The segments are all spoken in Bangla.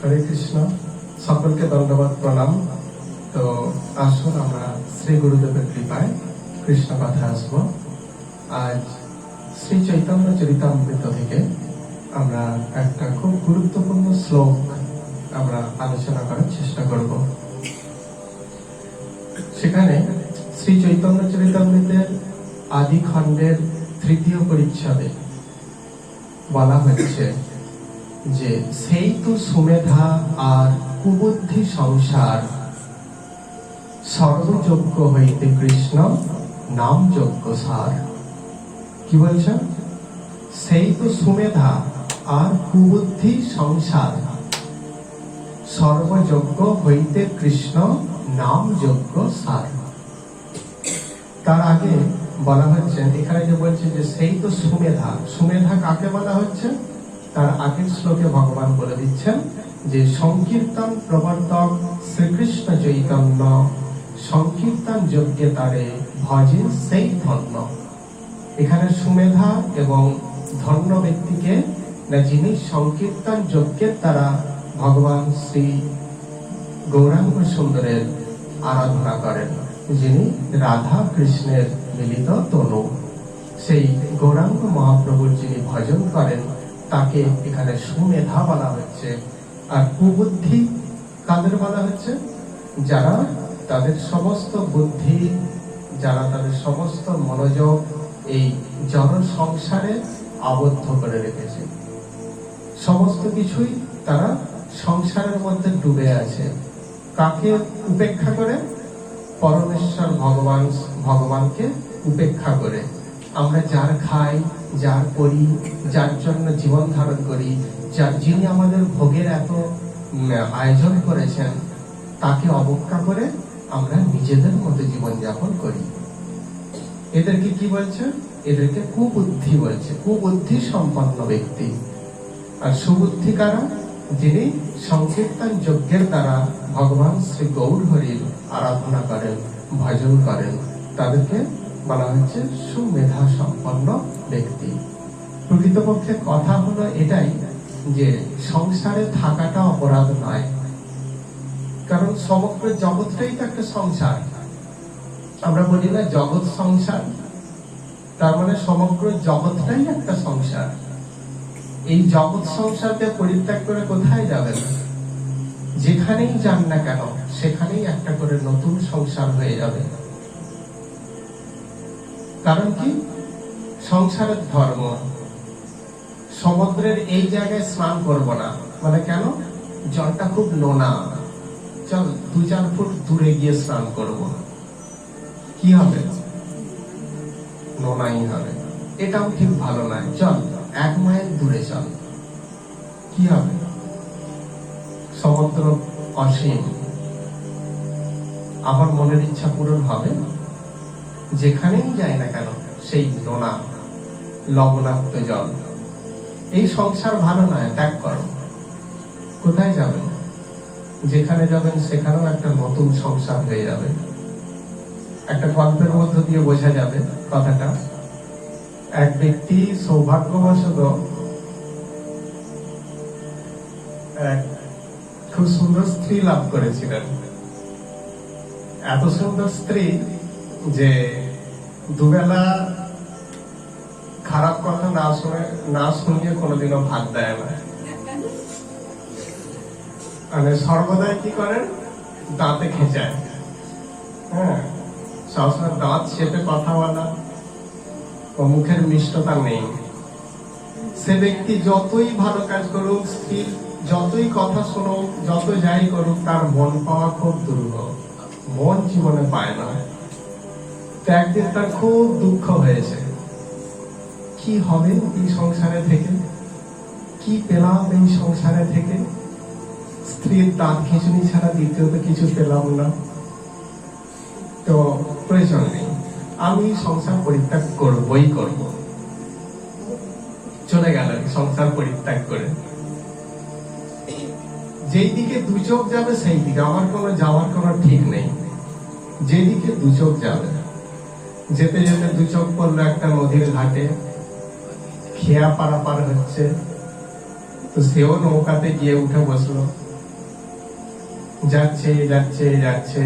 হরে কৃষ্ণ, সকলকে ধন্যবাদ, প্রণাম। তো আসুন আমরা শ্রী গুরুদেবের কৃপায় কৃষ্ণ কথা আসব। আজ শ্রী চৈতন্য চরিতামৃত থেকে আমরা একটা খুব গুরুত্বপূর্ণ শ্লোক আমরা আলোচনা করার চেষ্টা করব। সেখানে শ্রী চৈতন্য চরিতামৃতের আদি খণ্ডের তৃতীয় পরিচ্ছদে বলা হচ্ছে যে সেই তো সুমেধা আর কুবুদ্ধি সংসার, সর্বযজ্ঞ হইতে কৃষ্ণ নাম যজ্ঞ সার। কি বলছে? সেই তো সুমেধা আর কুবুদ্ধি সংসার, সর্বযজ্ঞ হইতে কৃষ্ণ নাম যজ্ঞ সার। তার আগে বলা হচ্ছে, এখানে যে বলছে যে সেই তো সুমেধা, সুমেধা কাকে বলা হচ্ছে? তার আগের শ্লোকে ভগবান বলে দিচ্ছেন যে সংকীর্তন প্রবর্তক শ্রীকৃষ্ণ চৈতন্য, সংকীর্তন যজ্ঞে তারে ভজে সেই ধন্য। এখানে সুমেধা এবং ধন্য ব্যক্তিকে, না যিনি সংকীর্তন যজ্ঞের দ্বারা ভগবান শ্রী গৌরাঙ্গ সুন্দরের আরাধনা করেন, যিনি রাধা কৃষ্ণের মিলিত তনু, সেই গৌরাঙ্গ মহাপ্রভুর যিনি ভজন করেন তাকে এখানে সুমেধা বলা হচ্ছে। আর কুবুদ্ধি কাদের বলা হচ্ছে? যারা তাদের সমস্ত বুদ্ধি, যারা তাদের সমস্ত মনোযোগ এই জড় সংসারে আবদ্ধ করে রেখেছে, সমস্ত কিছুই তারা সংসারের মধ্যে ডুবে আছে। কাকে উপেক্ষা করে? পরমেশ্বর ভগবানকে উপেক্ষা করে। আমরা যার খাই, যার করি, যার জন্য জীবন ধারণ করি, যিনি আমাদের ভোগের এত আয়োজন করেছেন, তাকে অবজ্ঞা করে আমরা নিজেদের মতো জীবনযাপন করি। এদেরকে কি বলছে? এদেরকে কুবুদ্ধি বলছে, কুবুদ্ধি সম্পন্ন ব্যক্তি। আর সুবুদ্ধি কারা? যিনি সংকীর্তন যজ্ঞের দ্বারা ভগবান শ্রী গৌর হরির আরাধনা করেন, ভজন করেন, তাদেরকে বলা হচ্ছে সুমেধা সম্পন্ন ব্যক্তি। প্রকৃতপক্ষে কথা হলো এটাই যে সংসারে থাকাটা অপরাধ নয়, কারণ সমগ্র জগৎটাই তো একটা সংসার। আমরা বলি না জগৎ সংসার, তার মানে সমগ্র জগৎটাই একটা সংসার। এই জগৎ সংসারকে পরিত্যাগ করে কোথায় যাবেন? যেখানেই যান না কেন সেখানেই একটা করে নতুন সংসার হয়ে যাবে। কারণ কি? সংসারের ধর্ম। সমুদ্রের এই জায়গায় স্নান করব না, মানে কেন? জলটা খুব নোনা, চল 2-4 ফুট দূরে গিয়ে স্নান করব। কি হবে? নোনাই হবে। এটাও ঠিক ভালো নয়, চল 1 মাইল দূরে চল। কি হবে? সমুদ্র অসীম, আমার মনের ইচ্ছা পূরণ হবে? যেখানেই যায় না কেন সেই নোনা লবণাক্ত জল। এই সংসার ভালো নয়, ত্যাগ করো। কোথায় যাবেন? যেখানে যাবেন সেখানেও একটা নতুন সংসার হয়ে যাবে। একটা গল্পের মধ্য দিয়ে বোঝা যাবে কথাটা। এক ব্যক্তি সৌভাগ্যবশত এক খুব সুন্দর স্ত্রী লাভ করেছিলেন। এত সুন্দর স্ত্রী যে দুবেলা খারাপ কথা না শুনিয়ে কোনোদিনও ভাত দেয় না। মানে সর্বদাই কি করেন? দাঁতে খেঁচায়। হ্যাঁ, সবসময় দাঁত চেপে কথা বলা, ও মুখের মিষ্টতা নেই। সে ব্যক্তি যতই ভালো কাজ করুক, স্ত্রীর যতই কথা শুনুক, যত যাই করুক, তার মন পাওয়া খুব দুর্লভ। মন জীবনে পায় না। তো একদিন তার খুব দুঃখ হয়েছে, কি হবে এই সংসারে থেকে, কি পেলাম এই সংসারে থেকে? স্ত্রীর দাঁত খিঁচুনি ছাড়া দ্বিতীয়ত কিছু পেলাম না। তো প্রয়োজন নেই, আমি সংসার পরিত্যাগ করবই করব। চলে গেলেন সংসার পরিত্যাগ করে। যেই দিকে 2 চোখ যাবে সেই দিকে, আমার কোনো যাওয়ার কোনো ঠিক নেই। যেদিকে 2 চোখ যাবে, যেতে যেতে 2 চোখ পড়লো একটা নদীর ঘাটে, খেয়া পারাপার হচ্ছে। তো সেও নৌকাতে গিয়ে উঠে বসলো। যাচ্ছে যাচ্ছে যাচ্ছে,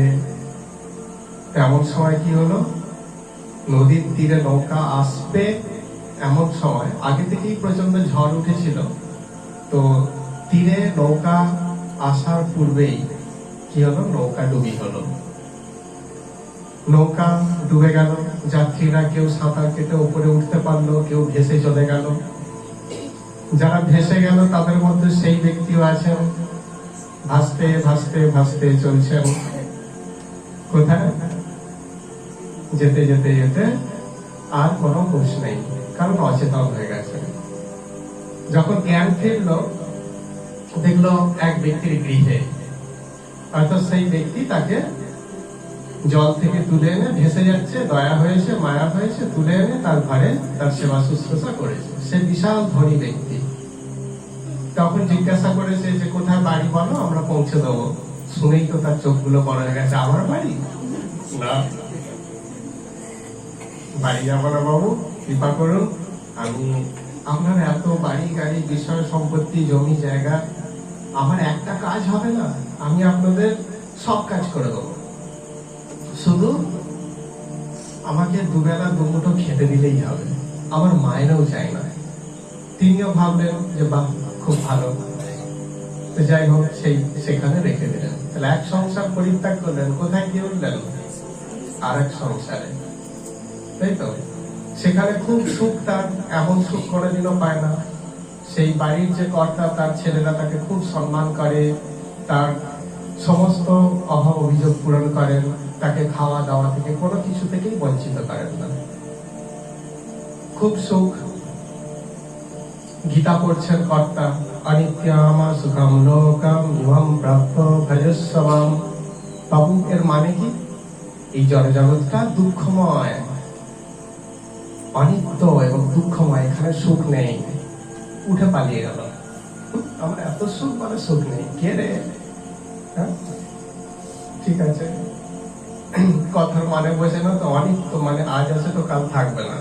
এমন সময় কি হলো, নদীর তীরে নৌকা আসবে এমন সময় আগে থেকেই প্রচন্ড ঝড় উঠেছিল, তো তীরে নৌকা আসার পূর্বেই কি হলো, নৌকা ডুবি হলো। নৌকা ডুবে গেল, যাত্রীরা কেউ সাঁতার কেটে উপরে উঠতে পারলো, কেউ ভেসে চলে গেল। যারা ভেসে গেল তাদের মধ্যে সেই ব্যক্তিও আছেন, ভাসতে ভাসতে ভাসতে চলছেন কোথায়, যেতে যেতে যেতে আর কোনো হুঁশ নেই, কারণ অচেতন হয়ে গেছে। যখন জ্ঞান ফিরলো, দেখলো এক ব্যক্তির গৃহে, অর্থাৎ সেই ব্যক্তি তাকে জল থেকে তুলে এনে, ভেসে যাচ্ছে, দয়া হয়েছে, মায়া হয়েছে, তুলে এনে তার ঘরে তার সেবা শুশ্রূষা করেছে। সে বিশাল ধনী ব্যক্তি। তখন জিজ্ঞাসা করেছে যে কোথায় বাড়ি বলো, আমরা পৌঁছে দেবো। শুনেই তো তার চোখগুলো বড় হয়ে গেছে, আমার বাড়ি না, বাড়ি যাবো না বাবু, কৃপা করুন, আমি আপনার এত বাড়ি গাড়ি বিষয় সম্পত্তি জমি জায়গা, আমার একটা কাজ হবে না, আমি আপনাদের সব কাজ করে দেবো, শুধু আমাকে দুবেলা দুমুঠো খেতে দিলেই হবে, আমার মায়েরও চাই না। তিনিও ভাবলেন যে বাহ, খুব ভালো। তো যাই হোক, সেখানে রেখে দিলেন। তাহলে এক সংসার পরিত্যাগ করলেন, কোথায় গিয়ে উঠলেন, আর এক সংসারে, তাই তো? সেখানে খুব সুখ, তার এমন সুখ কোনোদিনও পায় না। সেই বাড়ির যে কর্তা, তার ছেলেরা তাকে খুব সম্মান করে, তার সমস্ত অভাব অভিযোগ পূরণ করেন, তাকে খাওয়া দাওয়া থেকে কোনো কিছু থেকেই বঞ্চিত করেন না, খুব সুখ। গীতা পড়ছেন কর্তা, অনিত্যামা সুখম লোকম ইমম প্রাপ্ত ভজস্বম। বাবু, এর মানে কি, এই জড়জগৎটা দুঃখময়, অনিত্য এবং দুঃখময়, এখানে সুখ নেই। উঠে পালিয়ে গেল। আমার এত সুখ, মানে সুখ নেই, কে রে? ঠিক আছে, কথার মানে বোঝে না তো, অনিত্য মানে আজ আছে তো কাল থাকবে না,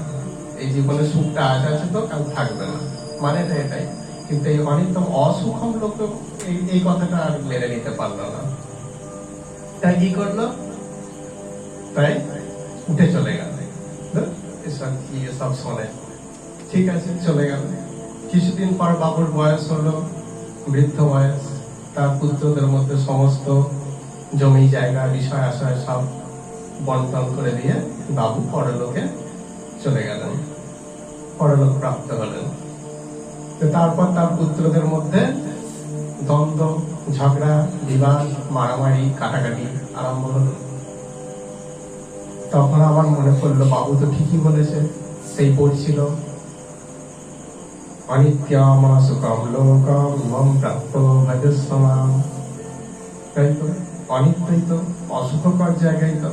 এই জীবনে সুখটা আজ আছে তো কাল থাকবে না, মানে এটাই। কিন্তু এই অনিত্য অসুখম লোক এই কথাটা আর মেনে নিতে পারলো না, তাই কি করলো, তাই উঠে চলে গেল। এসব শোনে, ঠিক আছে, চলে গেল। কিছুদিন পর বাবুর বয়স হলো, বৃদ্ধ বয়স, তার পুত্রদের মধ্যে সমস্ত জমি জায়গা বিষয় আশয় সব বন্টন করে দিয়ে বাবু পরলোকে চলে গেলেন, পরলোক প্রাপ্ত হলেন। তারপর তার পুত্রদের মধ্যে দ্বন্দ্ব, ঝগড়া, বিবাদ, মারামারি, কাটাকাটি আরম্ভ হলো। তখন আমার মনে পড়লো, বাবু তো ঠিকই বলেছে, সেই পড়ছিল অনিত্যামা সুখম লোকম ইমম প্রাপ্ত ভজস্বম। তাই তো, অনিত্যই তো, অসুখকর জায়গায় তো।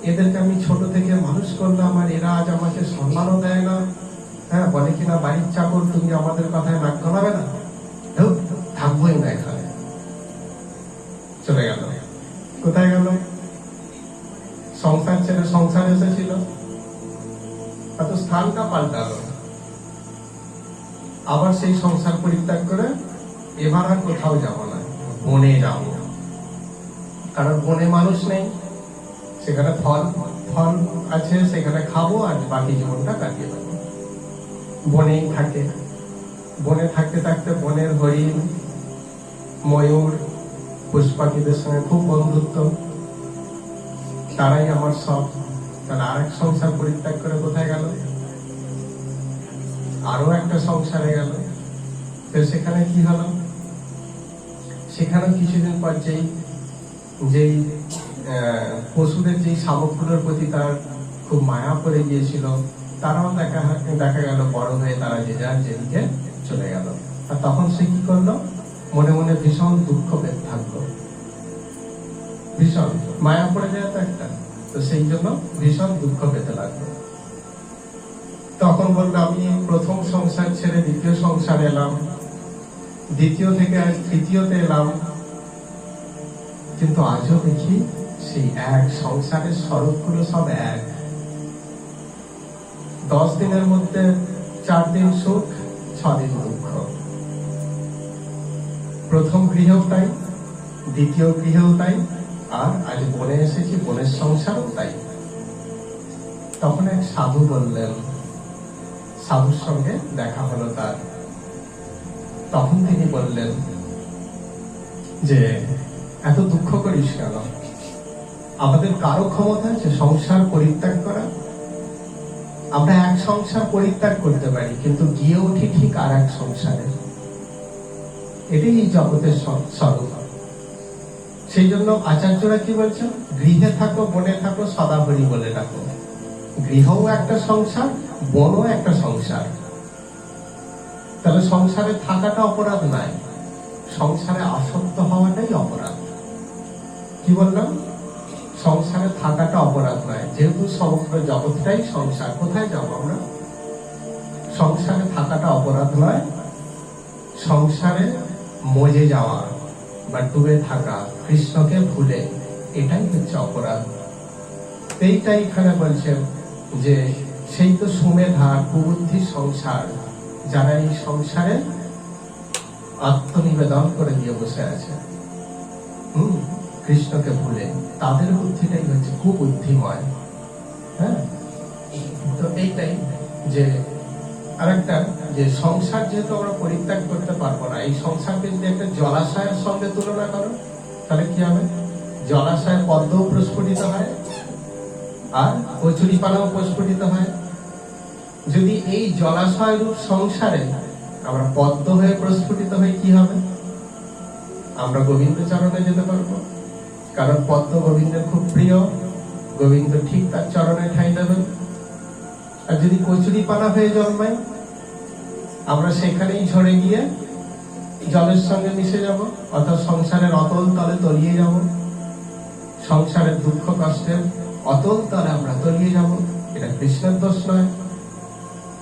এদেরকে আমি ছোট থেকে মানুষ করলাম, আর এরা আজ আমাকে সম্মানও দেয় না। হ্যাঁ, বলে কিনা বাড়ির চাকর, তুমি আমাদের কথায় নাক গলাবে না, থাকবোই না এখানে। চলে গেল। কোথায় গেল? সংসার ছেড়ে সংসার এসেছিল, এত স্থানটা পাল্টালো। আবার সেই সংসার পরিত্যাগ করে এবার আর কোথাও যাব না, বনে যাব, কারণ বনে মানুষ নেই, সেখানে ফল আছে, সেখানে খাবো আর বাকি জীবনটা কাটিয়ে দেবো। বনেই থাকে। বনে থাকতে থাকতে বনের হরিণ, ময়ূর, পুষ্পাকিদের সঙ্গে খুব বন্ধুত্ব, তারাই আমার সব। তাহলে আর এক সংসার পরিত্যাগ করে কোথায় গেল? আরো একটা সংসারে গেল। তো সেখানে কি হলো? সেখানে কিছুদিন পর যেই পশুদের যেই শাবকগুলোর প্রতি তার খুব মায়া পড়ে গিয়েছিল, তারাও দেখা গেল বড় হয়ে তারা যে যার যেদিকে চলে গেল। আর তখন সে কি করলো? মনে মনে ভীষণ দুঃখ পেতে থাকলো, ভীষণ মায়া পড়ে যায় তো একটা, তো সেই জন্য ভীষণ দুঃখ পেতে লাগলো। তখন বললো, আমি প্রথম সংসার ছেড়ে দ্বিতীয় সংসারে এলাম, দ্বিতীয় থেকে আজ তৃতীয়তে এলাম, কিন্তু আজও দেখি সেই এক সংসারের স্বরূপগুলো সব এক। 10 দিনের মধ্যে 4 দিন সুখ, 6 দিন দুঃখ। প্রথম গৃহ তাই, দ্বিতীয় গৃহেও তাই, আর আজ বনে এসেছি, বনের সংসারও তাই। তখন এক সাধু বললেন, সাধুর সঙ্গে দেখা হলো তার। তখন তিনি বললেন যে এত দুঃখ করিস কেন? আমাদের কারো ক্ষমতা আছে সংসার পরিত্যাগ করা? আমরা এক সংসার পরিত্যাগ করতে পারি, কিন্তু গিয়ে উঠি ঠিক আর এক সংসারে। এটাই এই জগতের স্বরূপ। সেই জন্য আচার্যরা কি বলছেন? গৃহে থাকো, বনে থাকো, সদা হরি বলে ডাকো। গৃহও একটা সংসার, বনও একটা সংসার। তাহলে সংসারে থাকাটা অপরাধ নয়, সংসারে আসক্ত হওয়াটাই অপরাধ। কি বললাম? সংসারে থাকাটা অপরাধ নয়, যেহেতু সমগ্র জগৎটাই সংসার। কোথায় যাব আমরা? সংসারে থাকাটা অপরাধ নয়, সংসারে মজে যাওয়া বা ডুবে থাকা, কৃষ্ণকে ভুলে, এটাই হচ্ছে অপরাধ। এইটাই এখানে বলছেন যে সেই তো সুমেধা কুবুদ্ধি সংসার, যারা এই সংসারে আত্মনিবেদন করে দিয়ে বসে আছে কৃষ্ণকে ভুলে, তাদের বুদ্ধিটাই হচ্ছে কুবুদ্ধিময়। হ্যাঁ, তো এইটাই যে আরেকটা যে সংসার যেহেতু আমরা পরিত্যাগ করতে পারবো না, এই সংসারকে যদি একটা জলাশয়ের সঙ্গে তুলনা করো, তাহলে কি হবে? জলাশয়ে পদ্মও প্রস্ফুটিত হয় আর কচুরিপানাও প্রস্ফুটিত হয়। যদি এই জলাশয় রূপ সংসারে আমরা পদ্ম হয়ে প্রস্ফুটিত হয়ে কি হবে? আমরা গোবিন্দ চরণে যেতে পারবো, কারণ পদ্ম গোবিন্দের খুব প্রিয়, গোবিন্দ ঠিক তার চরণে ঠাঁই দেবেন। আর যদি কচুরিপানা হয়ে জন্মায়, আমরা সেখানেই ঝরে গিয়ে জলের সঙ্গে মিশে যাব, অর্থাৎ সংসারের অতল তলে তলিয়ে যাব। সংসারের দুঃখ কষ্টের অতল তলে আমরা তলিয়ে যাব। এটা কৃষ্ণের দোষ নয়।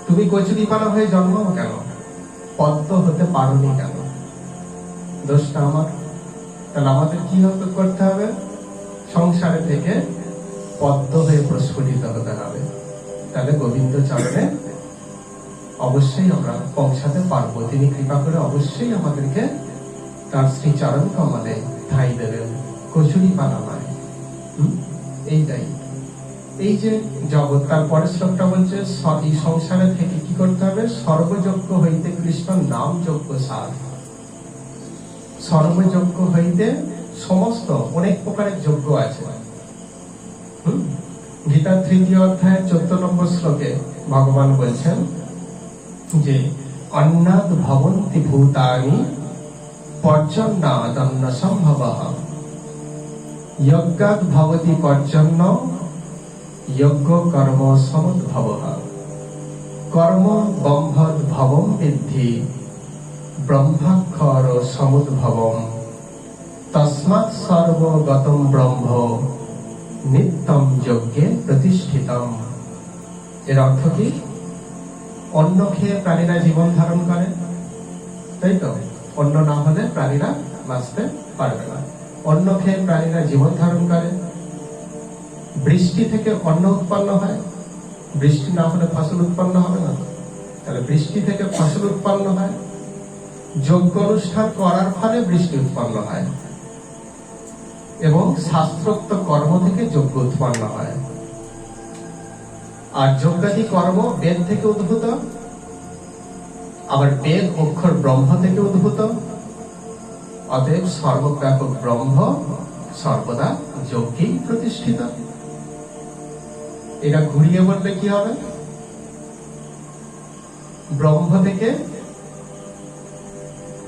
তুমি কচুরিপানা হয়ে জন্মাও কেন? পদ্ম হতে পারোনি কেন? দোষটা আমার। তাহলে আমাদের কি করতে হবে? সংসারে থেকে পদ্ম হয়ে প্রস্ফুটিত হতে হবে। তাহলে গোবিন্দ চরণে অবশ্যই আমরা পৌঁছাতে পারবো। তিনি কৃপা করে অবশ্যই আমাদেরকে তার শ্রী চরণ কমলে ঠাঁই দেবেন, কচুরিপানা নয়। এইটাই এই যে জগৎ। তার পরের শ্লোকটা বলছে এই সংসারে থেকে কি করতে হবে? সর্বযজ্ঞ হইতে কৃষ্ণ নাম যজ্ঞ সার। সর্বযজ্ঞ হইতে সমস্ত অনেক প্রকারের যজ্ঞ আছে। গীতার 3য় অধ্যায় 14 নম্বর শ্লোকে ভগবান বলছেন যে অন্নাদ ভবন্তি ভূতানি পর্জন্যাদন্ন সম্ভবঃ যজ্ঞাৎ ভবতি পর্জন্য যজ্ঞ কর্ম সমুদ্ভবঃ কর্ম ব্রহ্মদ ভবম বিদ্ধি ব্রহ্মাক্ষর সমুদ্ভবম তস্মাৎ সর্বগতম ব্রহ্ম নিত্যম যজ্ঞে প্রতিষ্ঠিতম। এর অর্থ কি? অন্ন খেয়ে প্রাণীরা জীবন ধারণ করে, তাই তো? অন্ন না হলে প্রাণীরা বাঁচতে পারবে না। অন্ন খেয়ে প্রাণীরা জীবন ধারণ করে। বৃষ্টি থেকে অন্ন উৎপন্ন হয়, বৃষ্টি না হলে ফসল উৎপন্ন হবে না। তাহলে বৃষ্টি থেকে ফসল উৎপন্ন হয়। যজ্ঞ অনুষ্ঠান করার ফলে বৃষ্টি উৎপন্ন হয় এবং শাস্ত্রোক্ত কর্ম থেকে যজ্ঞ উৎপন্ন হয়। আর যজ্ঞাদি কর্ম বেদ থেকে উদ্ভূত, আবার বেদ অক্ষর ব্রহ্ম থেকে উদ্ভূত। অতএব সর্বব্যাপক ব্রহ্ম সর্বদা যজ্ঞেই প্রতিষ্ঠিত। এটা ঘুরিয়ে বললে কি হবে? ব্রহ্ম থেকে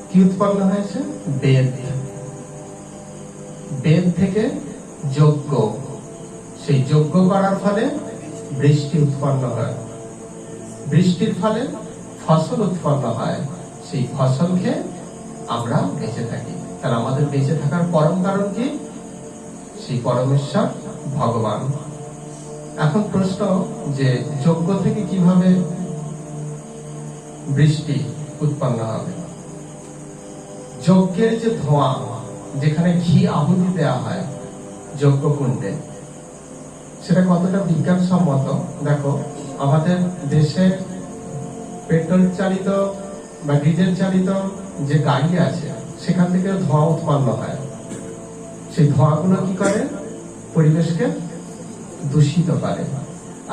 কি উৎপন্ন হয়েছে? বেদ। বেদ থেকে যজ্ঞ, সেই যজ্ঞ করার ফলে বৃষ্টি উৎপন্ন হয়, বৃষ্টির ফলে ফসল উৎপন্ন হয়, সেই ফসলকে আমরা বেঁচে থাকি। তাহলে আমাদের বেঁচে থাকার পরম কারণ কি? সেই পরমেশ্বর ভগবান। এখন প্রশ্ন যে যজ্ঞ থেকে কিভাবে বৃষ্টি উৎপন্ন হবে? যজ্ঞের যে ধোঁয়া, যেখানে ঘি আহুতি দেওয়া হয় যজ্ঞ কুণ্ডে, সেটা কতটা বিজ্ঞানসম্মত? দেখো, আমাদের দেশে পেট্রোল চালিত বা ডিজেল চালিত যে গাড়ি আছে, সেখান থেকে ধোঁয়া উৎপন্ন হয়। সেই ধোঁয়াগুলো কি করে? পরিবেশকে দূষিত করে।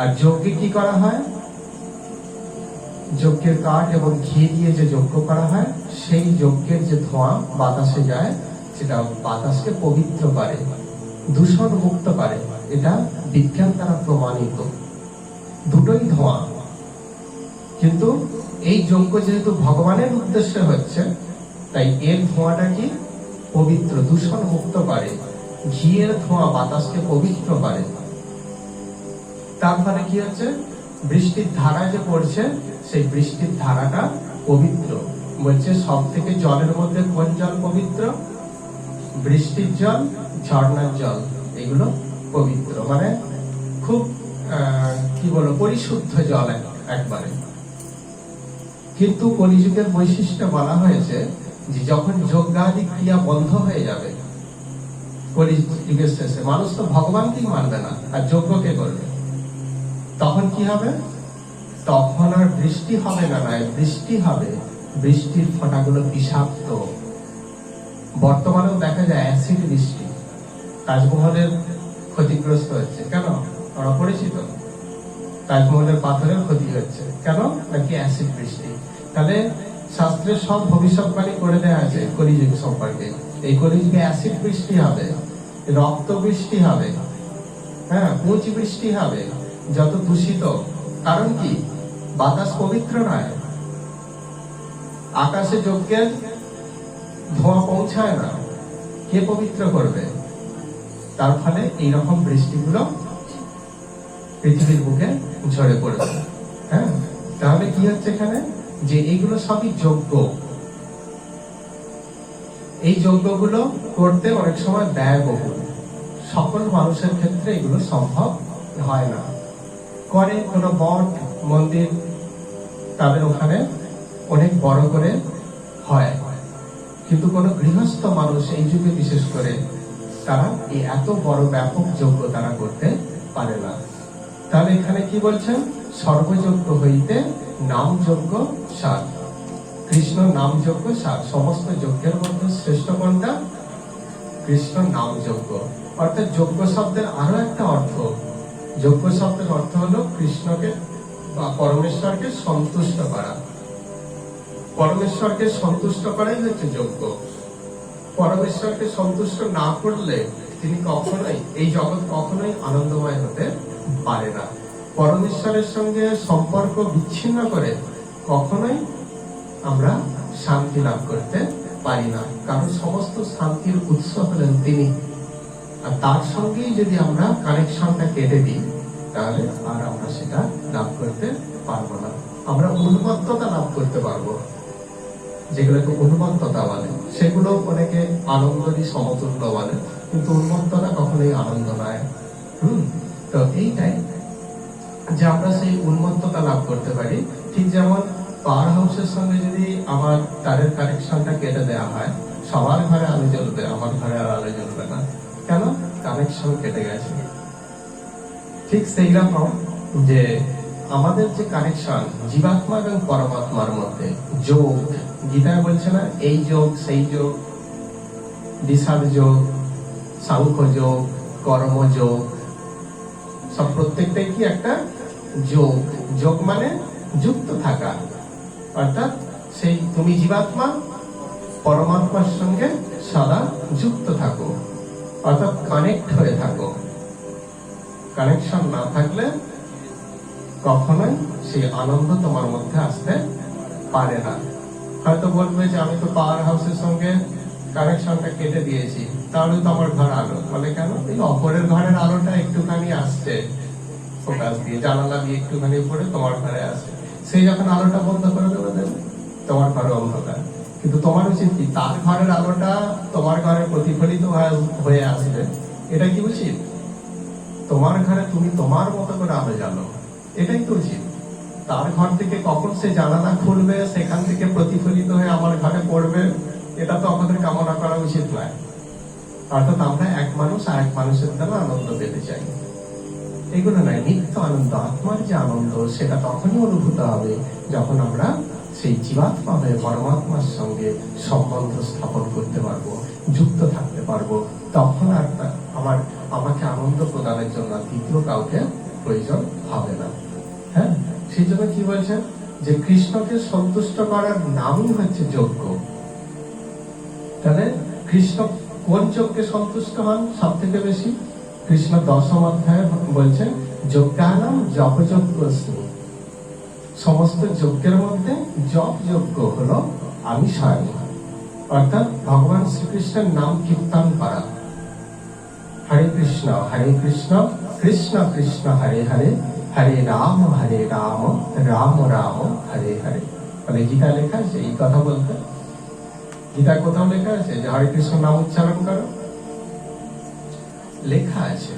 আর যজ্ঞে কি করা হয়? যজ্ঞের কাঠ এবং ঘি দিয়ে যে যজ্ঞ করা হয়, সেই যজ্ঞের যে ধোঁয়া বাতাসে যায়, সেটা বাতাসকে পবিত্র করে, দূষণ মুক্ত করে। এটা বিজ্ঞান দ্বারা প্রমাণিত। দুটোই ধোঁয়া, কিন্তু এই যজ্ঞ যেহেতু ভগবানের উদ্দেশ্যে হচ্ছে, তাই এর ধোঁয়াটা কি? পবিত্র, দূষণ মুক্ত করে। ঘিয়ের ধোঁয়া বাতাসকে পবিত্র করে। তার ফলে কি হচ্ছে? বৃষ্টির ধারা যে পড়ছে, সেই বৃষ্টির ধারাটা পবিত্র। বলছে সব থেকে জলের মধ্যে কোন জল পবিত্র? বৃষ্টির জল, ঝর্ণার জল, এগুলো পবিত্র, মানে খুব কি বলো, পরিশুদ্ধ জল একবারে। কিন্তু কলিযুগের বৈশিষ্ট্য বলা হয়েছে যে যখন যজ্ঞাদি ক্রিয়া বন্ধ হয়ে যাবে, কলিযুগের শেষে মানুষ তো ভগবানকেই মানবে না, আর যজ্ঞকে করবে, তখন কি হবে? তখন আর বৃষ্টি হবে না, নয় বৃষ্টি হবে, বৃষ্টির ফোঁটাগুলো বিষাক্ত। বর্তমানেও দেখা যায় অ্যাসিড বৃষ্টি। তাজমহলের ক্ষতিগ্রস্ত হচ্ছে কেন? আমরা পরিচিত, তাজমহলের পাথরের ক্ষতি হচ্ছে কেন? নাকি অ্যাসিড বৃষ্টি। তাহলে শাস্ত্রের সব ভবিষ্যৎবাণী করে দেওয়া আছে কলিযুগ সম্পর্কে। এই কলিযুগে অ্যাসিড বৃষ্টি হবে, রক্ত বৃষ্টি হবে, হ্যাঁ, পুঁজ বৃষ্টি হবে, যত দূষিত। কারণ কি? বাতাস পবিত্র নয়, আকাশে যজ্ঞের ধোঁয়া পৌঁছায় না, কে পবিত্র করবে? তার ফলে এইরকম বৃষ্টিগুলো পৃথিবীর বুকে ঝরে পড়বে। হ্যাঁ, তাহলে কি হচ্ছে এখানে? যে এইগুলো সবই যজ্ঞ। এই যজ্ঞগুলো করতে অনেক সময় ব্যয়বহুল, সকল মানুষের ক্ষেত্রে এগুলো সম্ভব হয় না। করে কোনো মঠ মন্দির, তাদের ওখানে অনেক বড় করে হয়, কিন্তু কোনো গৃহস্থ মানুষ এই যুগে বিশেষ করে তারা এই এত বড় ব্যাপক যজ্ঞ তারা করতে পারে না। তাহলে এখানে কি বলছেন? সর্বযজ্ঞ হইতে নাম যজ্ঞ সার। কৃষ্ণ নাম যজ্ঞ সার। সমস্ত যজ্ঞের মধ্যে শ্রেষ্ঠ কোনটা? কৃষ্ণ নাম যজ্ঞ। অর্থাৎ যজ্ঞ শব্দের আরো একটা অর্থ, যজ্ঞ শব্দের অর্থ হলো কৃষ্ণকে বা পরমেশ্বরকে সন্তুষ্ট করা। পরমেশ্বরকে সন্তুষ্ট করাই হচ্ছে যজ্ঞ। পরমেশ্বরকে সন্তুষ্ট না করলে তিনি কখনোই, এই জগৎ কখনোই আনন্দময় হতে পারে না। পরমেশ্বরের সঙ্গে সম্পর্ক বিচ্ছিন্ন করে কখনোই আমরা শান্তি লাভ করতে পারি না, কারণ সমস্ত শান্তির উৎস হলেন তিনি। আর তার সঙ্গেই যদি আমরা কানেকশনটা কেটে দিই, তাহলে আর আমরা সেটা লাভ করতে পারবো না। আমরা উন্মত্ততা লাভ করতে পারবো, যেগুলোকে উন্মত্ততা বলে, সেগুলো অনেকে আনন্দেরই সমতুল্য বলে, কিন্তু উন্মত্ততা কখনোই আনন্দ নয়। তো এইটাই যে আমরা সেই উন্মত্ততা লাভ করতে পারি। ঠিক যেমন পাওয়ার হাউসের সঙ্গে যদি আমার তারের কানেকশনটা কেটে দেওয়া হয়, সবার ঘরে আলো জ্বলবে, আমার ঘরে আর আলো জ্বলবে না। কেন? কানেকশন কেটে গেছে। ঠিক সেই রকম যে আমাদের যে কানেকশন জীবাত্মা এবং পরমাত্মার মধ্যে, যোগ, গীতায় বলছে না, এই যোগ সেই যোগ, বিষাদ যোগ, সাংখ্য যোগ, কর্মযোগ, সব প্রত্যেকটাই কি একটা যোগ। যোগ মানে যুক্ত থাকা, অর্থাৎ সেই তুমি জীবাত্মা পরমাত্মার সঙ্গে সদা যুক্ত থাকো, অর্থাৎ কানেক্ট হয়ে থাকো। কানেকশন না থাকলে কখনোই সেই আনন্দ তোমার মধ্যে আসতে পারে না। হয়তো বলবে যে আমি তো পাওয়ার হাউসের সঙ্গে কানেকশনটা কেটে দিয়েছি, তাহলে তো আমার ঘর আলো। বলে কেন? এই অপরের ঘরের আলোটা একটুখানি আসছে ফোকাস দিয়ে, জানালা দিয়ে একটুখানি উপরে তোমার ঘরে আসে, সেই যখন আলোটা বন্ধ করে দেবে, তোমার ঘরে অন্ধকার। কিন্তু তোমার উচিত কি? তার ঘরের আলোটা তোমার ঘরে প্রতিফলিত হয়ে আসবে, এটা কি উচিত? তোমার ঘরে তুমি তোমার মতো করে আলো জ্বালো, এটাই তো উচিত। তার ঘর থেকে কখন সে জানালা খুলবে, সেখান থেকে প্রতিফলিত হয়ে আমার ঘরে পড়বে, এটা তো আমাদের কামনা করা উচিত নয়। অর্থাৎ আমরা এক মানুষ আর এক মানুষের দ্বারা আনন্দ পেতে চাই, এগুলো নয়। নিত্য আনন্দ, আত্মার যে আনন্দ, সেটা তখনই অনুভূত হবে যখন আমরা সেই জীবাত্মা হয়ে পরমাত্মার সঙ্গে সম্বন্ধ স্থাপন করতে পারবো, যুক্ত থাকতে পারবো। পারবো, তখন আর আমাকে আনন্দ প্রদানের জন্য দ্বিতীয় কাউকে প্রয়োজন হবে না। হ্যাঁ, সেই জন্য কি বলছেন যে কৃষ্ণকে সন্তুষ্ট করার নামই হচ্ছে যজ্ঞ। তাহলে কৃষ্ণ কোন যজ্ঞে সন্তুষ্ট হন সব থেকে বেশি? কৃষ্ণ 10ম অধ্যায়ে বলছেন যজ্ঞানাম জপযজ্ঞ, সমস্ত যজ্ঞের মধ্যে জপ যজ্ঞ হলো আমি স্বয়ং, অর্থাৎ ভগবান শ্রীকৃষ্ণের নাম কীর্তন করা। হরে কৃষ্ণ কৃষ্ণ কৃষ্ণ হরে হরে, হরে রাম রাম রাম হরে হরে। মানে গীতা লেখা আছে এই কথা বলতে, গীতায় কোথাও লেখা আছে যে হরে কৃষ্ণ নাম উচ্চারণ করো? লেখা আছে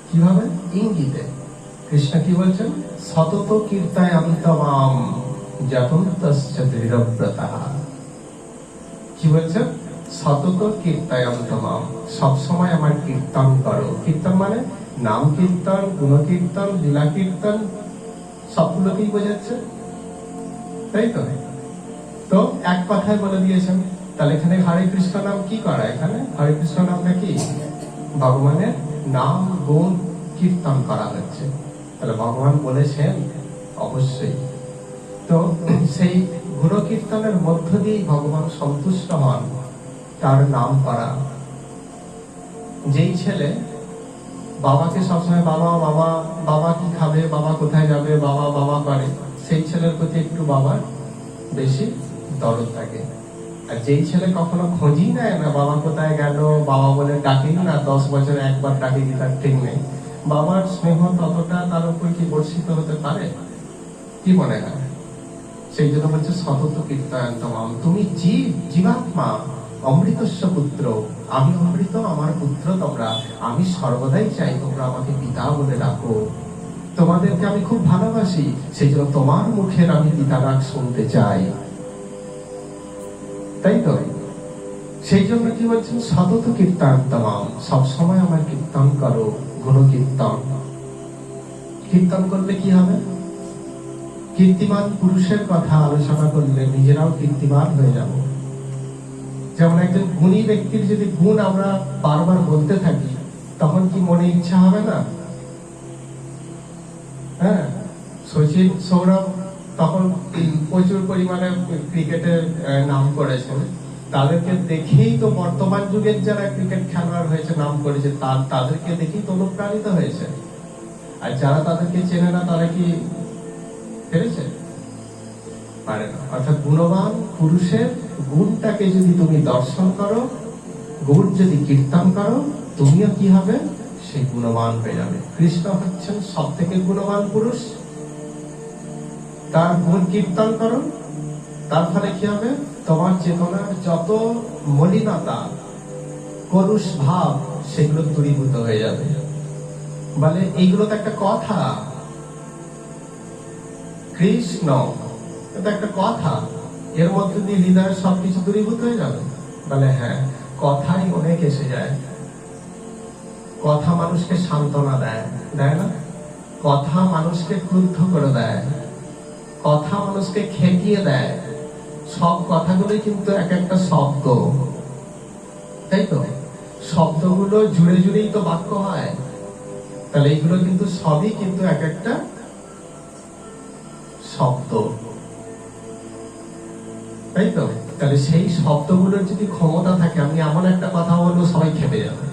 কিভাবে? ইঙ্গিতে। কৃষ্ণ কি বলছেন? সতত কীর্তয়ান্তমাম যতন্তস্য দৃঢ়ব্রতঃ। কি বলছেন? সতত কীর্তয়ান্তমাম, সবসময় আমার কীর্তন করো। কীর্তন মানে নাম কীর্তন, গুণ কীর্তন, লীলা কীর্তন, সবগুলোকেই বোঝাচ্ছে, তাই তো? তো এক কথায় বলে দিয়েছেন। তাহলে এখানে হরে কৃষ্ণ নাম কি করা? এখানে হরে কৃষ্ণ নামটা কি? ভগবানের নাম গুণ কীর্তন করা হচ্ছে। তাহলে ভগবান বলেছেন অবশ্যই। তো সেই গুণ কীর্তনের মধ্য দিয়েই ভগবান সন্তুষ্ট হন, তার নাম করা। যেই ছেলে বাবাকে সবসময় বাবা বাবা বাবা কি খাবে, বাবা কোথায় যাবে, বাবা বাবা করে, সেই ছেলের প্রতি একটু বাবার বেশি দরদ থাকে। আর যেই ছেলে কখনো খোঁজই নেয় না বাবা কোথায় গেল, বাবা বলে ডাকেই না, 10 বছরে একবার ডাকে কি তার ঠিক নেই, বাবার স্নেহ ততটা তার উপর কি বর্ষিত হতে পারে? কি মনে হয়? সেই জন্য বলছে সতত কীর্তয়ান্তমাম, তুমি জীবাত্মা, অমৃতস্য পুত্র, আমি অমৃত, আমার পুত্র তোমরা, আমি সর্বদাই চাই তোমরা আমাকে পিতা বলে ডাকো, তোমাদেরকে আমি খুব ভালোবাসি, সেই জন্য তোমার মুখের আমি পিতা ডাক শুনতে চাই, তাই তো? সেই জন্য কি বলছেন? সতত কীর্তয়ান্তমাম, সবসময় আমার কীর্তন করো, গুণ কীর্তন। কীর্তন করলে কি হবে? কীর্তিমান পুরুষের কথা আলোচনা করলে নিজেরাও কীর্তিমান হয়ে যাব। যেমন একজন গুণী ব্যক্তির যদি গুণ আমরা বারবার বলতে থাকি, তখন কি মনে ইচ্ছা হবে না? হ্যাঁ, সচিন, সৌরভ তখন প্রচুর পরিমাণে ক্রিকেটের নাম করেছেন, তাদেরকে দেখেই তো বর্তমান যুগের যারা ক্রিকেট খেলোয়াড় হয়েছে, নাম করেছে, তাদেরকে দেখেই তো অনুপ্রাণিত হয়েছে। আর যারা তাদেরকে চেনে না তারা কি পেরেছে? পারে না। অর্থাৎ গুণবান পুরুষের গুণটাকে যদি তুমি দর্শন করো, গুণ যদি কীর্তন করো, তুমিও কি হবে? সেই গুণবান হয়ে যাবে। কৃষ্ণ হচ্ছেন সব থেকে গুণবান পুরুষ, তার গুণ কীর্তন করো, তার ফলে কি হবে? তোমার চেতনার যত মলিনতা, কলুষ ভাব, সেগুলো দূরীভূত হয়ে যাবে। বলে এইগুলো তো একটা কথা, কৃষ্ণ এটা একটা কথা, এর মধ্যে দিয়ে হৃদয়ের সবকিছু দূরীভূত হয়ে যাবে। বলে হ্যাঁ, কথাই অনেক এসে যায়। কথা মানুষকে সান্ত্বনা দেয়, দেয় না? কথা মানুষকে ক্রুদ্ধ করে দেয়, কথা মানুষকে খেপিয়ে দেয়। সব কথাগুলোই কিন্তু এক একটা শব্দ, তাই তো? শব্দগুলো জুড়ে জুড়েই তো বাক্য হয়। তাহলে এইগুলো কিন্তু সবই কিন্তু এক একটা শব্দ, তাই তো? তাহলে সেই শব্দগুলোর যদি ক্ষমতা থাকে, আমি এমন একটা কথা বলবো সবাই খেপে যাবে,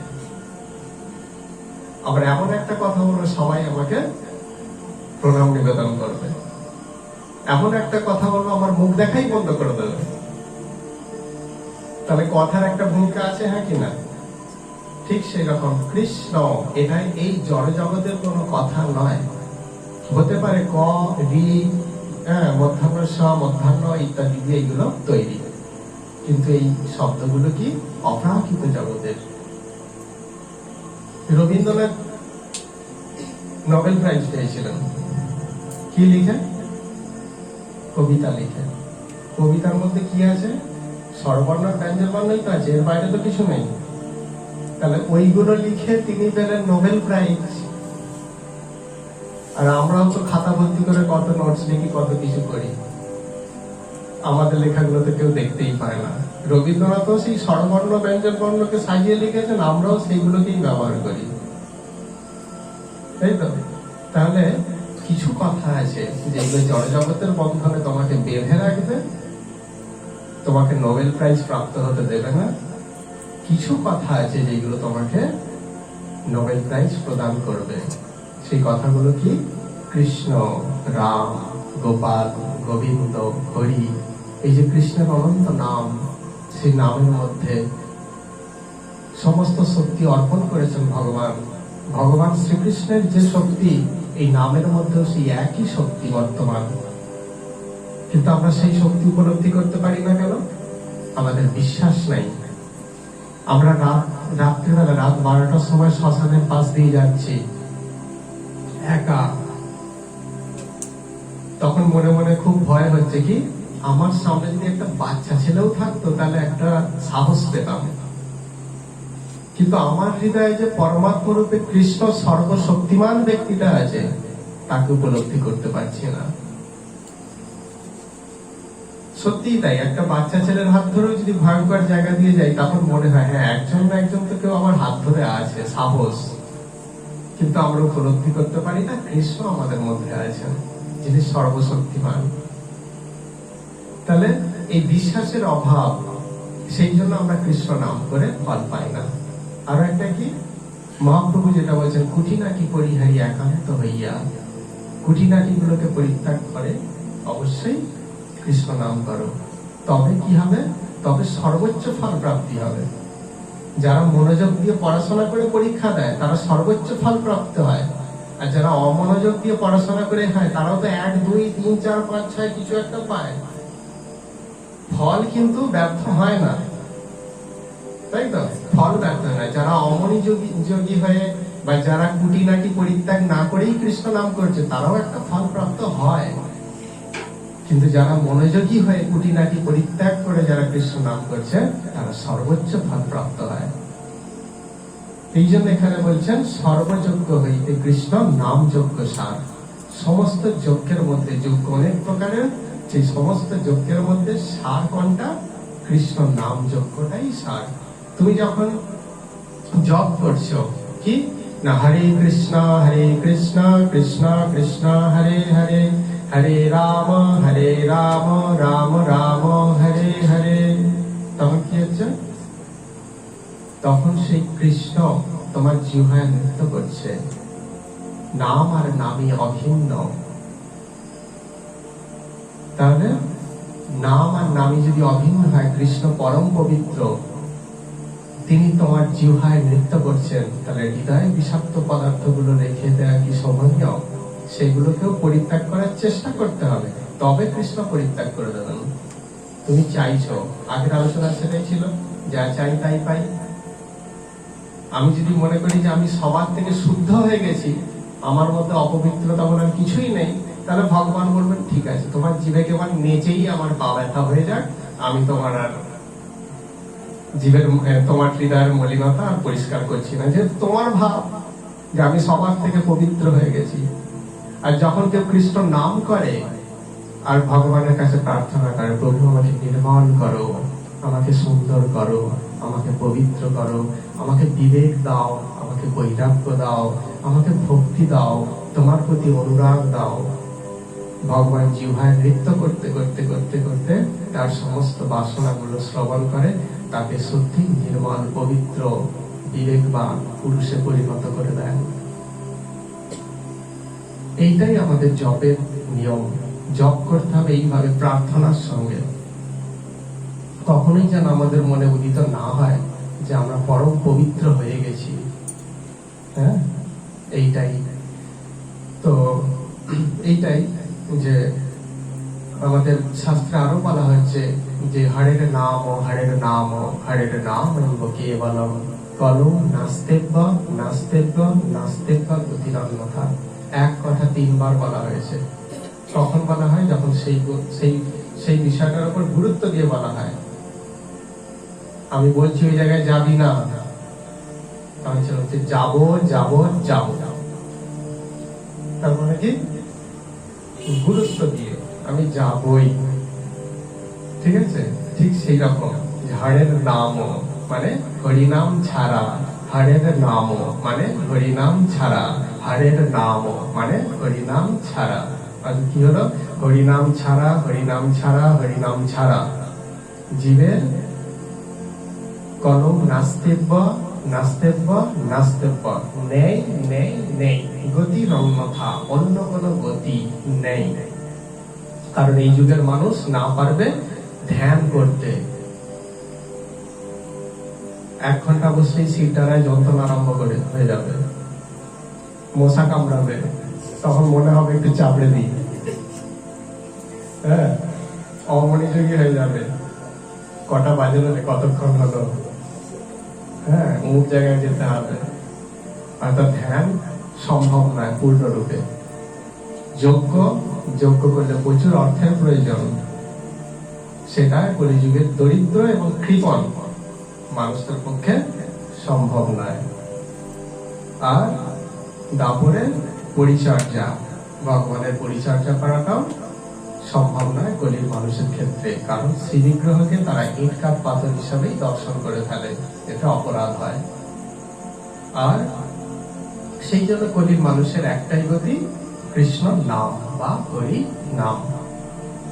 আবার এমন একটা কথা বলবো সবাই আমাকে প্রণাম নিবেদন করবে, এমন একটা কথা বলবো আমার মুখ দেখাই বন্ধ করে দেবে। তাহলে কথার একটা ভূমিকা আছে, হ্যাঁ কি না? ঠিক সেই রকম কৃষ্ণ, এটাই এই জড় জগতের কোনো কথা নয়। হতে পারে ক, রি, মধ্যাহ্ন, স, মধ্যাহ্ন ইত্যাদি দিয়ে এইগুলো তৈরি, কিন্তু এই শব্দগুলো কি অপ্রাকৃত জগতের। রবীন্দ্রনাথ নোবেল প্রাইজ পেয়েছিলেন, কি লিখে? কবিতা লিখে। কবিতার মধ্যে কি আছে? স্বরবর্ণ ব্যঞ্জনবর্ণই তো আছে, এর বাইরে তো কিছু নেই। তাহলে ওইগুলো লিখে তিনি পেলেন নোবেল প্রাইজ। আর আমরাও তো খাতা ভর্তি করে কত নোটস লিখি, কত কিছু করি, আমাদের লেখাগুলো তো কেউ দেখতেই পায় না। রবীন্দ্রনাথও সেই স্বরবর্ণ ব্যঞ্জন বর্ণকে সাজিয়ে লিখেছেন, আমরাও সেইগুলোকেই ব্যবহার করি, তাই তো? তাহলে কিছু কথা আছে যেগুলো জড়জগতের বন্ধনে তোমাকে বেঁধে রাখবে, তোমাকে নোবেল প্রাইজ প্রাপ্ত হতে দেবে না। কিছু কথা আছে যেগুলো তোমাকে নোবেল প্রাইজ প্রদান করবে। সেই কথাগুলো কি? কৃষ্ণ, রাম, গোপাল, গোবিন্দ, হরি, এই যে কৃষ্ণের অনন্ত নাম, সেই নামের মধ্যে সমস্ত শক্তি অর্পণ করেছেন ভগবান। ভগবান শ্রীকৃষ্ণের যে শক্তি, এই নামের মধ্যেও সেই একই শক্তি বর্তমান। কিন্তু আমরা সেই শক্তি উপলব্ধি করতে পারি না কেন? আমাদের বিশ্বাস নাই। আমরা রাত্রিবেলা রাত 12টার সময় শ্মশানের পাশ দিয়ে যাচ্ছি একা, তখন মনে মনে খুব ভয় হচ্ছে কি আমার সামনে যদি একটা বাচ্চা ছেলেও থাকতো তাহলে একটা সাহস পেতাম। কিন্তু আমার হৃদয়ে যে পরমাত্মা রূপে কৃষ্ণ সর্বশক্তিমান ব্যক্তিটা আছে, তাকে উপলব্ধি করতে পারছি না। সত্যিই তাই, একটা বাচ্চা ছেলের হাত ধরেও যদি ভয়ঙ্কর জায়গা দিয়ে যাই, তখন মনে হয় হ্যাঁ একজন না একজন তো কেউ আমার হাত ধরে আছে, সাহস। কিন্তু আমরা উপলব্ধি করতে পারি না কৃষ্ণ আমাদের মধ্যে আছেন, যিনি সর্বশক্তিমান। তাহলে এই বিশ্বাসের অভাব, সেই জন্য আমরা কৃষ্ণ নাম করে ফল পাই না। আরো একটা কি, মহাপ্রভু যেটা বলছেন, কুটিনাটি পরিহারি একান্ত হইয়া, কুটিনাটি গুলোকে পরিত্যাগ করে অবশ্যই কৃষ্ণ নাম করো, তবে কি হবে? তবে সর্বোচ্চ ফল প্রাপ্তি হবে। যারা মনোযোগ দিয়ে পড়াশোনা করে পরীক্ষা দেয়, তারা সর্বোচ্চ ফল প্রাপ্ত হয়। আর যারা অমনোযোগ দিয়ে পড়াশোনা করে হয়, তারাও তো 1, 2, 3, 4, 5, 6 কিছু একটা পায়, ফল কিন্তু ব্যর্থ হয় না, তাই তো? ফল ব্যর্থ হয় না। যারা অমনোযোগী হয়ে বা যারা কুটিনাটি পরিত্যাগ না করেই কৃষ্ণ নাম করছে, তারাও একটা ফল প্রাপ্ত হয়। কিন্তু যারা মনোযোগী হয়ে কুটিনাটি পরিত্যাগ করে যারা কৃষ্ণ নাম করছে, তারা সর্বোচ্চ ফল প্রাপ্ত হয়। এই জন্য এখানে বলছেন সর্বযজ্ঞ হইতে কৃষ্ণ নাম যজ্ঞ সার। সমস্ত যজ্ঞের মধ্যে, যজ্ঞ অনেক প্রকারের, সেই সমস্ত যজ্ঞের মধ্যে সার কোনটা? কৃষ্ণ নাম যজ্ঞটাই সার। তুমি যখন জপ করছো, কি না হরে কৃষ্ণ কৃষ্ণ কৃষ্ণ হরে হরে, হরে রাম রাম রাম হরে হরে, তখন কি হচ্ছে? তখন সেই কৃষ্ণ তোমার জিহ্বায় নৃত্য করছে। নাম আর নামই অভিন্ন। তাহলে নাম আর নামই যদি অভিন্ন হয়, কৃষ্ণ পরম পবিত্র, তিনি তোমার জিহ্বায় নৃত্য করছেন, তাহলে হৃদয়ে বিষাক্ত পদার্থগুলো রেখে দেওয়া কি শোভনীয়? সেগুলোকেও পরিত্যাগ করার চেষ্টা করতে হবে, তবে কৃষ্ণ পরিত্যাগ করে দেবেন। তুমি চাইছো, আগের আলোচনা সেটাই ছিল, যা চাই তাই পাই। আমি যদি মনে করি যে আমি সবার থেকে শুদ্ধ হয়ে গেছি, আমার মধ্যে অপবিত্রতা বলার কিছুই নেই, তাহলে ভগবান বলবেন ঠিক আছে, তোমার জিভে কেবল নেচেই আমার পা ব্যথা হয়ে যাক, আমি তোমার আর জীবের, তোমার হৃদয়ের মলিনতা আর পরিষ্কার করছি না, যে তোমার ভাব যে আমি সবার থেকে পবিত্র হয়ে গেছি। আর যখন কেউ কৃষ্ণ নাম করে আর ভগবানের কাছে প্রার্থনা করে, প্রভু আমাকে নির্মল করো, আমাকে সুন্দর করো, আমাকে পবিত্র করো, আমাকে বিবেক দাও, আমাকে বৈরাগ্য দাও, আমাকে ভক্তি দাও, তোমার প্রতি অনুরাগ দাও, ভগবান জিহ্বায় নৃত্য করতে করতে করতে করতে তার সমস্ত বাসনাগুলো শ্রবণ করে, তাকে সত্যি নির্মল পবিত্র বিবেকবান পুরুষে পরিণত করে দেয়। এইটাই আমাদের জপের নিয়ম। জপ করতে হবে এইভাবে, প্রার্থনার সঙ্গে। কখনোই যেন আমাদের মনে উদিত না হয় যে আমরা পরম পবিত্র হয়ে গেছি। হ্যাঁ, এইটাই তো, এইটাই যে আমাদের শাস্ত্রে আরো বলা হয়েছে যে হরের নাম হরের নাম হরের নাম কেবলম কলো নাস্তেব্য নাস্তেব্য নাস্তেব্য গতিরন্যথা। এক কথা 3 বার বলা হয়েছে। কখন বলা হয়? যখন সেই বিষয়টার উপর গুরুত্ব দিয়ে বলা হয়। আমি বলছি ওই জায়গায় যাবি না, আমি হচ্ছে যাবো যাবো যাবো, তার মানে কি? গুরুত্ব দিয়ে আমি যাবই। ঠিক আছে, ঠিক সেই রকম হরের নাম মানে হরিনাম ছাড়া, হরের নাম মানে হরিনাম ছাড়া, হরের নাম মানে হরিনাম ছাড়া। আর কি হলো? হরিনাম ছাড়া, হরিনাম ছাড়া, হরিনাম ছাড়া জীবের কলম নাস্তেব্য, নাস্তেব্য, নাস্তেব্য, নেই নেই নেই, গতির অন্যথা, অন্য কোনো গতি নেই। কারণ এই যুগের মানুষ না পারবে ধ্যান করতে। 1 ঘন্টা বসলেই সিরটারায় যন্ত্রণা আরম্ভ হয়ে যাবে, মশা কামড়াবে, তখন মনে হবে একটু চাপড়ে দিই, হ্যাঁ, অমনোযোগী হয়ে যাবে। কটা বাজে না, কতক্ষণ হলো, হ্যাঁ, অমুক জায়গায় যেতে হবে। অর্থাৎ ধ্যান সম্ভব নয় পূর্ণরূপে। যজ্ঞ করলে প্রচুর অর্থের প্রয়োজন, সেটা কলিযুগের দরিদ্র এবং কৃপণ মানুষদের পক্ষে সম্ভব নয়। আর দাপরের পরিচর্যা, ভগবানের পরিচর্যা করাটাও সম্ভব নয় কলির মানুষের ক্ষেত্রে। কারণ শ্রীবিগ্রহকে তারা ইট কাঠ পাথর হিসাবেই দর্শন করে ফেলে, এটা অপরাধ হয়। আর সেই জন্য কলির মানুষের একটাই গতি, কৃষ্ণ নাম বা হরি নাম।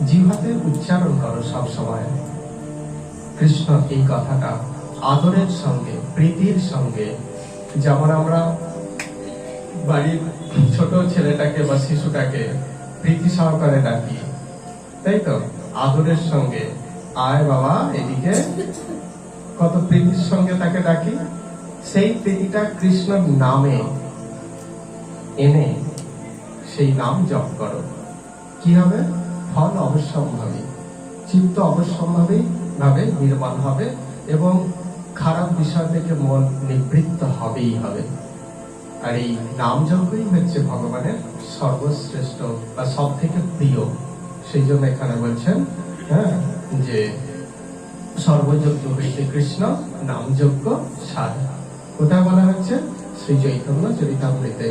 জিহ্বাতে উচ্চারণ করো সব সময় কৃষ্ণ এই কথাটা, আদরের সঙ্গে, প্রীতির সঙ্গে। যেমন আমরা বাড়ির ছোট ছেলেটাকে বা শিশুটাকে প্রীতি সহকারে ডাকি, তাই তো, আদরের সঙ্গে, আয় বাবা এদিকে, কত প্রীতির সঙ্গে তাকে ডাকি। সেই প্রীতিটা কৃষ্ণর নামে এনে সেই নাম জপ করো। কি হবে? ফল অবশ্যম্ভাবী, চিত্ত অবশ্যম্ভাবী ভাবে নির্মাণ হবে এবং খারাপ বিষয় থেকে মন নিবৃত্ত হবেই হবে। আর এই নাম যজ্ঞই হচ্ছে ভগবানের সর্বশ্রেষ্ঠ বা সব থেকে প্রিয়। সেই জন্য এখানে বলছেন, হ্যাঁ, যে সর্বযজ্ঞ হইতে কৃষ্ণ নাম যজ্ঞ সার। কোথায় বলা হচ্ছে? শ্রী চৈতন্য চরিতামৃতে।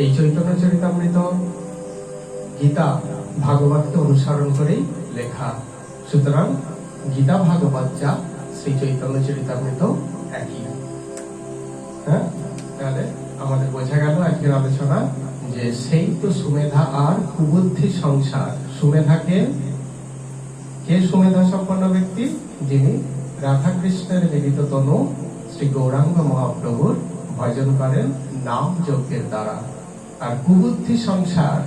এই চৈতন্য চরিতামৃত গীতা ভাগবতকে অনুসরণ করেই লেখা। সুতরাং গীতা ভাগবত যা, শ্রী চৈতন্য চরিতামৃত একই। হ্যাঁ, তাহলে আমাদের বোঝা গেল আজকের আলোচনা যে সেই তো সুমেধা আর কুবুদ্ধি সংসার। সুমেধাকে, কে সুমেধা সম্পন্ন ব্যক্তি? যিনি রাধা কৃষ্ণের মিলিত তনু শ্রী গৌরাঙ্গ মহাপ্রভুর ভজন করেন নাম যজ্ঞের দ্বারা। আর কুবুদ্ধি সংসার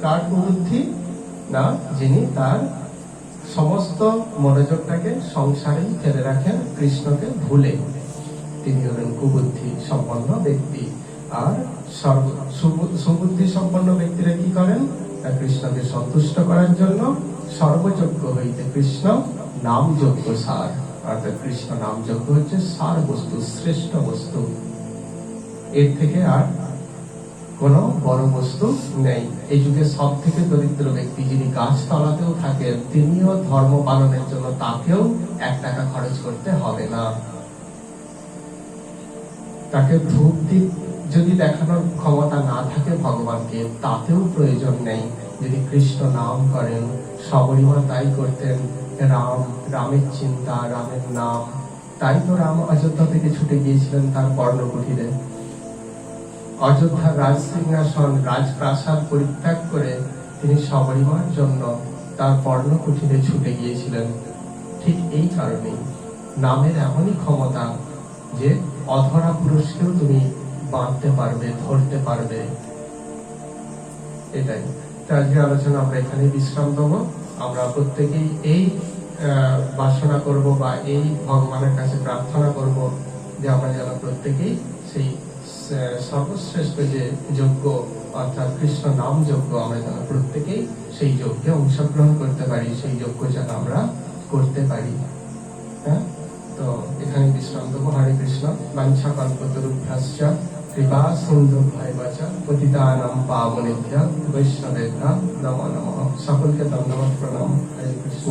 কার কুবুদ্ধি? না, যিনি তার সমস্ত মনোযোগটাকে সংসারেই ফেলে রাখেন, কৃষ্ণকে ভুলে, তিনি হলেন কুবুদ্ধি সম্পন্ন ব্যক্তি। আর সুবুদ্ধি সম্পন্ন ব্যক্তিরা কি করেন? কৃষ্ণকে সন্তুষ্ট করার জন্য সর্বযজ্ঞ হইতে কৃষ্ণ নাম যজ্ঞ সার। অর্থাৎ কৃষ্ণ নাম যজ্ঞ হচ্ছে সার বস্তু, শ্রেষ্ঠ বস্তু। এর থেকে আর কোন বড় বস্তু নেই। এই যুগে সব থেকে দরিদ্র ব্যক্তি যিনি গাছতলাতেও থাকেন, তিনিও ধর্ম পালনের জন্য তাকেও 1 টাকা খরচ করতে হবে না। তাকে ধূপ দ্বীপ যদি দেখানোর ক্ষমতা না থাকে ভগবানকে, তাতেও প্রয়োজন নেই। যদি কৃষ্ণ নাম করেন, সবরীমা তাই করতেন, রামের চিন্তা, রামের নাম। তাই তো রাম অযোধ্যা থেকে ছুটে গিয়েছিলেন তার পর্ণকুটিরে। অযোধ্যার রাজ সিংহাসন, রাজপ্রাসাদ পরিত্যাগ করে তিনি সবরীমার জন্য তার পর্ণকুটিরে ছুটে গিয়েছিলেন। ঠিক এই কারণেই নামের এমনই ক্ষমতা যে অধরা পুরুষকেও তুমি বাঁধতে পারবে, ধরতে পারবে। এটাই আজকের আলোচনা। আমরা এখানে বিশ্রাম দেবো। আমরা প্রত্যেকেই এই বাসনা করব বা এই ভগবানের কাছে প্রার্থনা করব যে আমরা যেন প্রত্যেকেই সেই সর্বশ্রেষ্ঠ যে যজ্ঞ অর্থাৎ কৃষ্ণ নাম যজ্ঞ, আমরা যেন প্রত্যেকেই সেই যজ্ঞে অংশগ্রহণ করতে পারি, সেই যজ্ঞ যেন আমরা করতে পারি। হ্যাঁ, তো এখানে বিশ্রাম দেবো। হরে কৃষ্ণ। বাঞ্ছা কল্পতরুভ্যশ্চ কৃপা সিন্ধুভ্যৈব চ পতিতানাং পাবনেভ্যো বৈষ্ণবেভ্যো নমো নমঃ। সকলকে ধন্যবাদ, প্রণাম। হরে কৃষ্ণ।